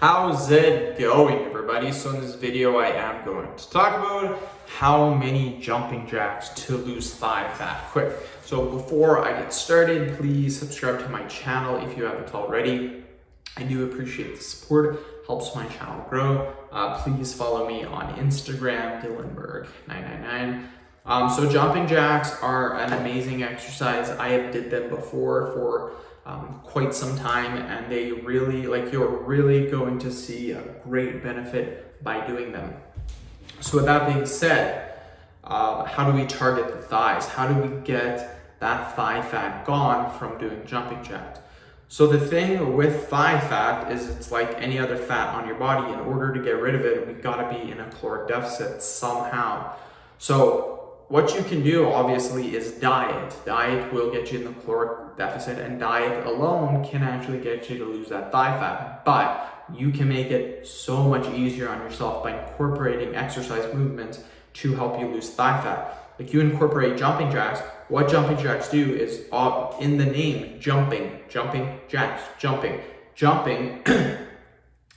How's it going, everybody? So in this video, I am going to talk about how many jumping jacks to lose thigh fat quick. So before I get started, please subscribe to my channel if you haven't already. I do appreciate the support, helps my channel grow. Please follow me on Instagram, Dylanberg999. So jumping jacks are an amazing exercise. I have did them before for quite some time, and they really, you're really going to see a great benefit by doing them. So with that being said, how do we target the thighs? How do we get that thigh fat gone from doing jumping jacks? So the thing with thigh fat is it's like any other fat on your body. In order to get rid of it, we've got to be in a caloric deficit somehow. So what you can do, obviously, is diet. Diet will get you in the caloric deficit, and diet alone can actually get you to lose that thigh fat. But you can make it so much easier on yourself by incorporating exercise movements to help you lose thigh fat. Like, you incorporate jumping jacks. What jumping jacks do is, in the name, jumping jacks, jumping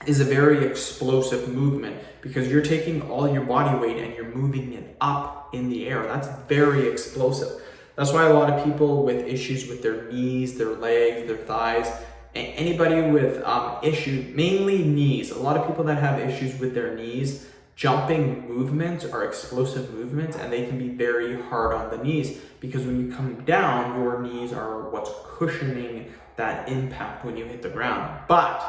is a very explosive movement because you're taking all your body weight and you're moving it up in the air. That's very explosive. That's why a lot of people with issues with their knees, their legs, their thighs, anybody with issues, mainly knees, a lot of people that have issues with their knees, jumping movements are explosive movements, and they can be very hard on the knees because when you come down, your knees are what's cushioning that impact when you hit the ground. But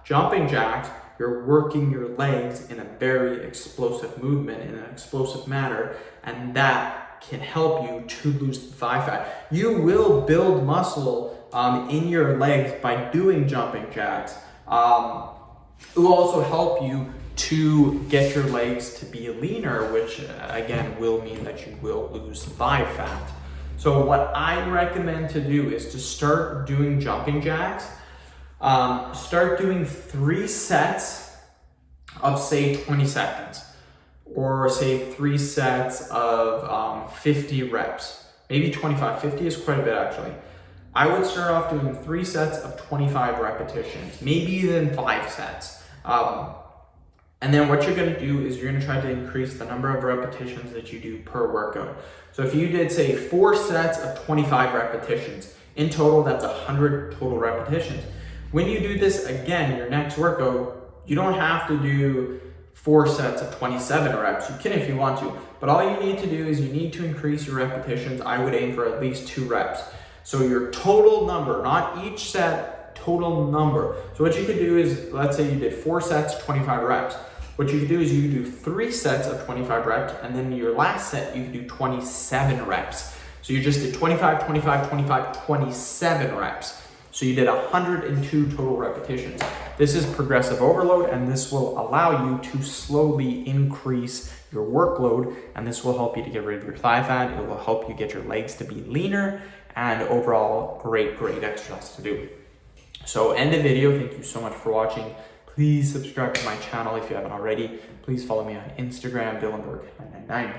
jumping jacks, you're working your legs in a very explosive movement, in an explosive manner, and that can help you to lose the thigh fat. You will build muscle in your legs by doing jumping jacks. It will also help you to get your legs to be leaner, which again will mean that you will lose thigh fat. So what I recommend to do is to start doing jumping jacks. Start doing 3 sets of, say, 20 seconds, or say 3 sets of 50 reps, maybe 25. 50 is quite a bit, actually. I would start off doing 3 sets of 25 repetitions, maybe even 5 sets. And then what you're going to do is you're going to try to increase the number of repetitions that you do per workout. So if you did, say, 4 sets of 25 repetitions, in total, that's 100 total repetitions. When you do this again, your next workout, you don't have to do 4 sets of 27 reps. You can if you want to, but all you need to do is you need to increase your repetitions. I would aim for at least 2 reps. So your total number, not each set, total number. So what you could do is, let's say you did 4 sets, 25 reps. What you could do is you do 3 sets of 25 reps, and then your last set, you could do 27 reps. So you just did 25, 25, 25, 27 reps. So you did 102 total repetitions. This is progressive overload, and this will allow you to slowly increase your workload, and this will help you to get rid of your thigh fat. It will help you get your legs to be leaner, and overall, great exercise to do. So end the video. Thank you so much for watching. Please subscribe to my channel if you haven't already. Please follow me on Instagram, Dylanberg999.